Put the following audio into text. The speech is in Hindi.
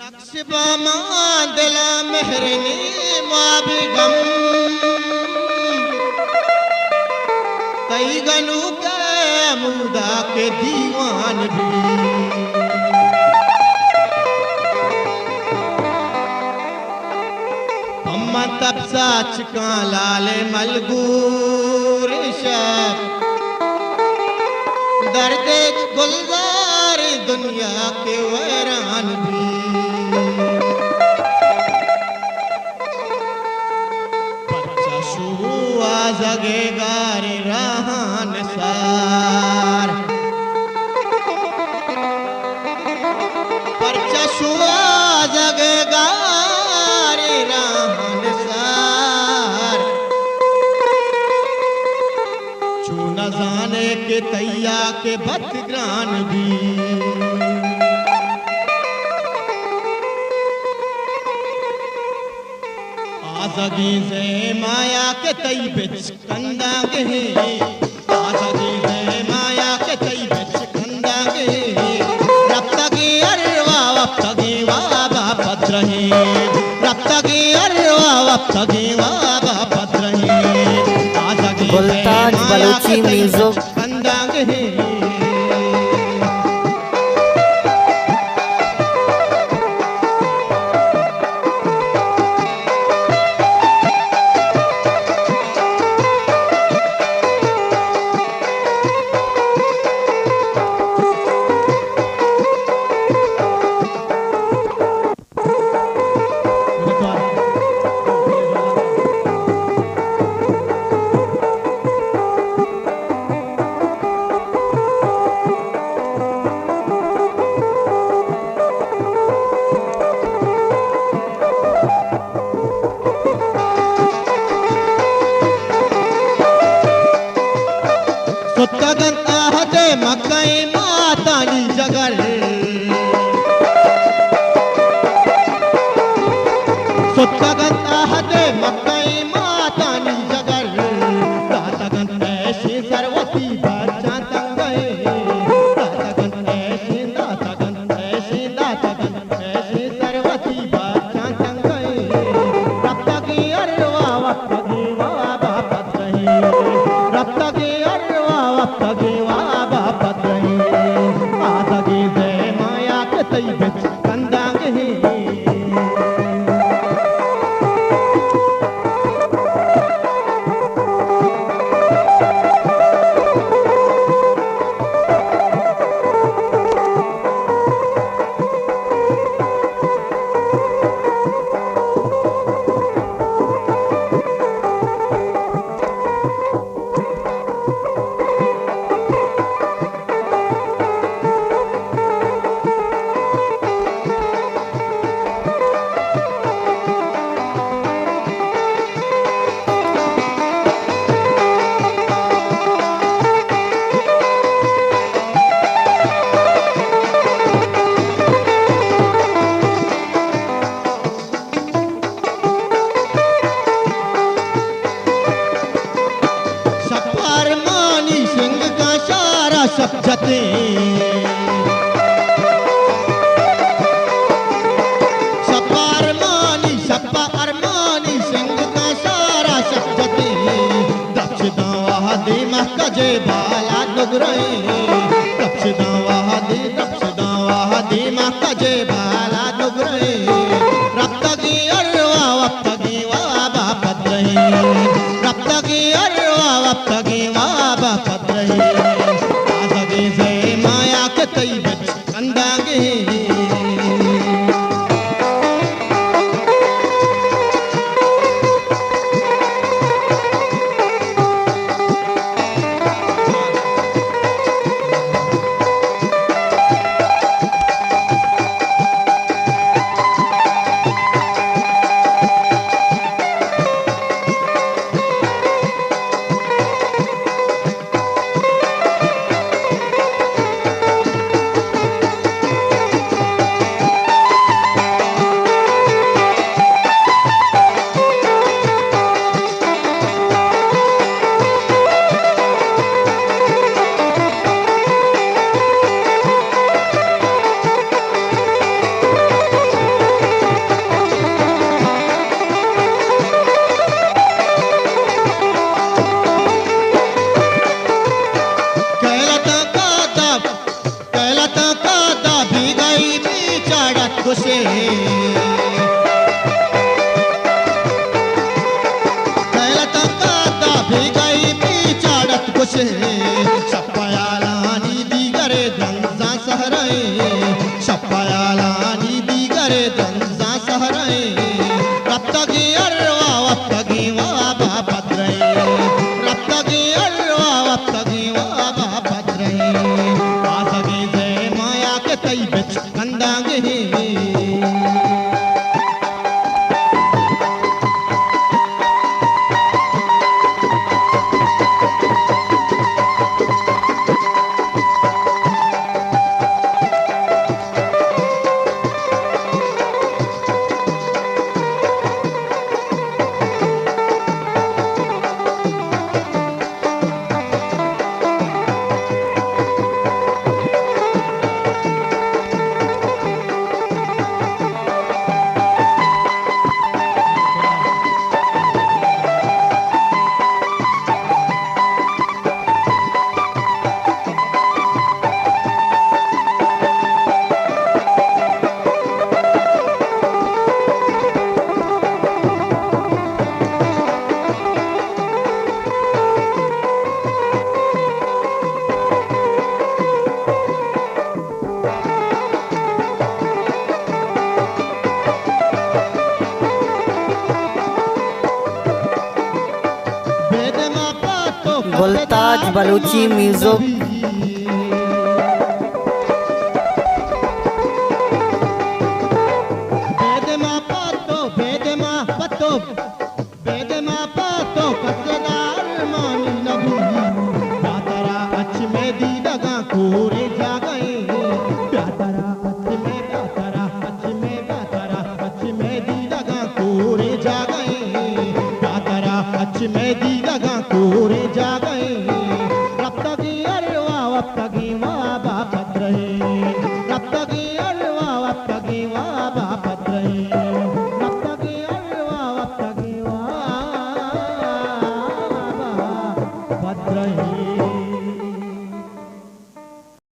नक्शबा दिला मेहरनी माभी गम कई गनू के मुदा के दीवान भी अम्मा तब साच का लाले मलगूर शब दर्द गुलजार दुनिया के वैरान भी बच्चा शुआ जगेगा रे रहन सार बच्चा शुआ जगेगा रे रहन सार चू न जाने के तैया के बदग्रान भी आज़गी से माया के तई बिच कंदा गे आज़गी से माया के तई बिच कंदा गे रब तगी अरवा वब तगी वाबा पद्रही रब तगी अरवा वब तगी वाबा पद्रही आज़गी गुलताज बलूची म्यूजिक कंदा गे सुत्तगन आहते मकई मातानी जगर सुत्तगन आहते मकई मातानी जगर दातगन ऐसे सरवती बच्चा तंग गए दातगन ऐसे सरवती बच्चा तंग गए रब तक अरवा वक्त की वाबा पत रही रब तक तगे वाबा पद्रही आज़गी से माया के तई बिच कंदा गे सब जते सपा अरमानी सिंह का सारा सब जते दक्ष दावा दे महकजे बाला नुगरे दक्ष दावा दे महकजे बाला नुगरे रब तगी अरवा वक्त तगी वाबा पद्रही रब तगी अरवा वक्त तगी वाबा पद्रही से माया के तई बिच कंदा गे चाड़त कुशे कैलता काता भी गई पी चाड़त कुशे शप्पयालानी दीगरे द्वंसा सहरे शप्पयालानी दीगरे द्वंसा सहरे रप्तगी अर्वा वप्तगी वाबा भद्रे रप्तगी अर्वा वप्तगी वाबा भद्रे आसगी से माया के तई बिच कंदांगे गुलताज बलूची म्यूजिक। में दी लगा कोरे जा गए